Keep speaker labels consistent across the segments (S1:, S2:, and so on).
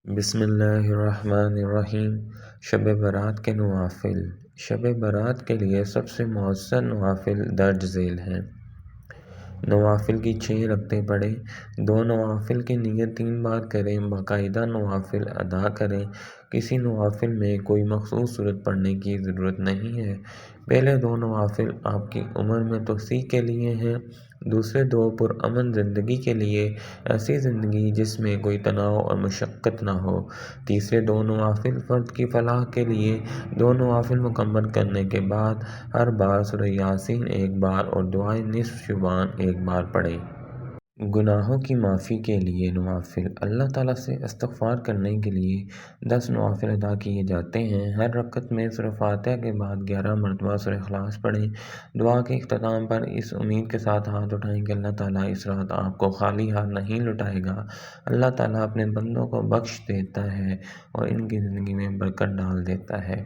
S1: بسم اللہ الرحمن الرحیم۔ شب برات کے نوافل۔ شب برات کے لیے سب سے مؤثر نوافل درج ذیل ہیں۔ نوافل کی 6 رکعتیں پڑھیں۔ 2 نوافل کی نیت 3 بار کریں۔ باقاعدہ نوافل ادا کریں۔ کسی نوافل میں کوئی مخصوص سورت پڑھنے کی ضرورت نہیں ہے۔ پہلے 2 نوافل آپ کی عمر میں توسیع کے لیے ہیں۔ دوسرے 2 پرامن زندگی کے لیے، ایسی زندگی جس میں کوئی تناؤ اور مشقت نہ ہو۔ تیسرے 2 نوافل فرد کی فلاح کے لیے۔ 2 نوافل مکمل کرنے کے بعد ہر بار سورہ یاسین 1 بار اور دعائے نصف شعبان 1 بار پڑھیں۔ گناہوں کی معافی کے لیے نوافل۔ اللہ تعالیٰ سے استغفار کرنے کے لیے 10 نوافل ادا کیے جاتے ہیں۔ ہر رکعت میں سورہ فاتحہ کے بعد 11 مرتبہ سورہ اخلاص پڑھیں۔ دعا کے اختتام پر اس امید کے ساتھ ہاتھ اٹھائیں کہ اللہ تعالیٰ اس رات آپ کو خالی ہاتھ نہیں لوٹائے گا۔ اللہ تعالیٰ اپنے بندوں کو بخش دیتا ہے اور ان کی زندگی میں برکت ڈال دیتا ہے۔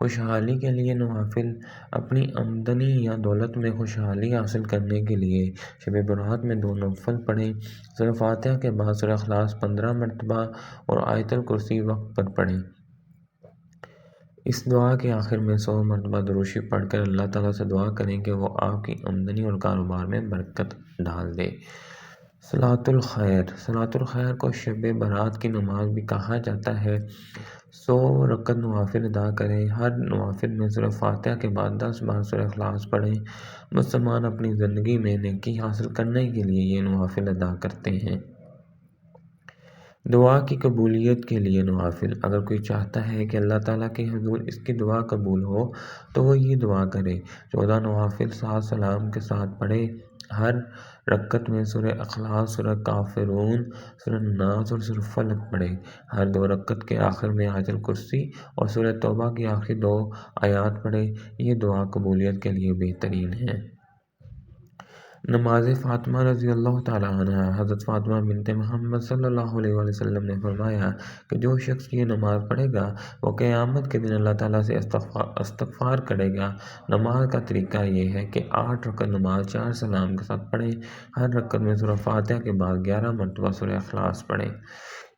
S1: خوشحالی کے لیے نوافل۔ اپنی آمدنی یا دولت میں خوشحالی حاصل کرنے کے لیے شب برات میں 2 نوافل پڑھیں۔ سورہ فاتحہ کے بعد سورہ اخلاص 15 مرتبہ اور آیت الکرسی وقت پر پڑھیں۔ اس دعا کے آخر میں 100 مرتبہ درود شریف پڑھ کر اللہ تعالیٰ سے دعا کریں کہ وہ آپ کی آمدنی اور کاروبار میں برکت ڈال دے۔ صلاۃ الخیر۔ صلاۃ الخیر کو شب برات کی نماز بھی کہا جاتا ہے۔ 100 رکعت نوافل ادا کریں۔ ہر نوافل میں سورہ فاتحہ کے بعد 10 بار سورہ اخلاص پڑھیں۔ مسلمان اپنی زندگی میں نیکی حاصل کرنے کے لیے یہ نوافل ادا کرتے ہیں۔ دعا کی قبولیت کے لیے نوافل۔ اگر کوئی چاہتا ہے کہ اللہ تعالیٰ کے حضور اس کی دعا قبول ہو تو وہ یہ دعا کرے۔ 14 نوافل سات سلام کے ساتھ پڑھے۔ ہر رکعت میں سورہ اخلاص، سورہ کافرون، سورہ ناس اور سورہ فلق پڑھے۔ ہر 2 رکعت کے آخر میں آیت الکرسی اور سورہ توبہ کی آخری 2 آیات پڑھے۔ یہ دعا قبولیت کے لیے بہترین ہے۔ نماز فاطمہ رضی اللہ تعالیٰ عنہا۔ حضرت فاطمہ بنت محمد صلی اللہ علیہ وآلہ وسلم نے فرمایا کہ جو شخص یہ نماز پڑھے گا وہ قیامت کے دن اللہ تعالیٰ سے استغفار کرے گا۔ نماز کا طریقہ یہ ہے کہ 8 رکعت نماز 4 سلام کے ساتھ پڑھیں۔ ہر رکعت میں سورہ فاتحہ کے بعد 11 مرتبہ سورہ اخلاص پڑھیں۔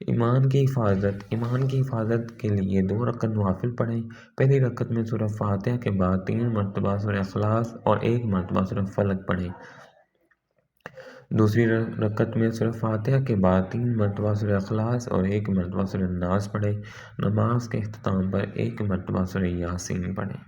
S1: ایمان کی حفاظت۔ ایمان کی حفاظت کے لیے 2 رکعت نوافل پڑھیں۔ پہلی رکعت میں سورہ فاتحہ کے بعد 3 مرتبہ سورہ اخلاص اور 1 مرتبہ سورہ فلق پڑھیں۔ دوسری رکعت میں سورہ فاتحہ کے بعد 3 مرتبہ سورہ اخلاص اور 1 مرتبہ سورہ ناس پڑھیں۔ نماز کے اختتام پر 1 مرتبہ سورہ یاسین پڑھیں۔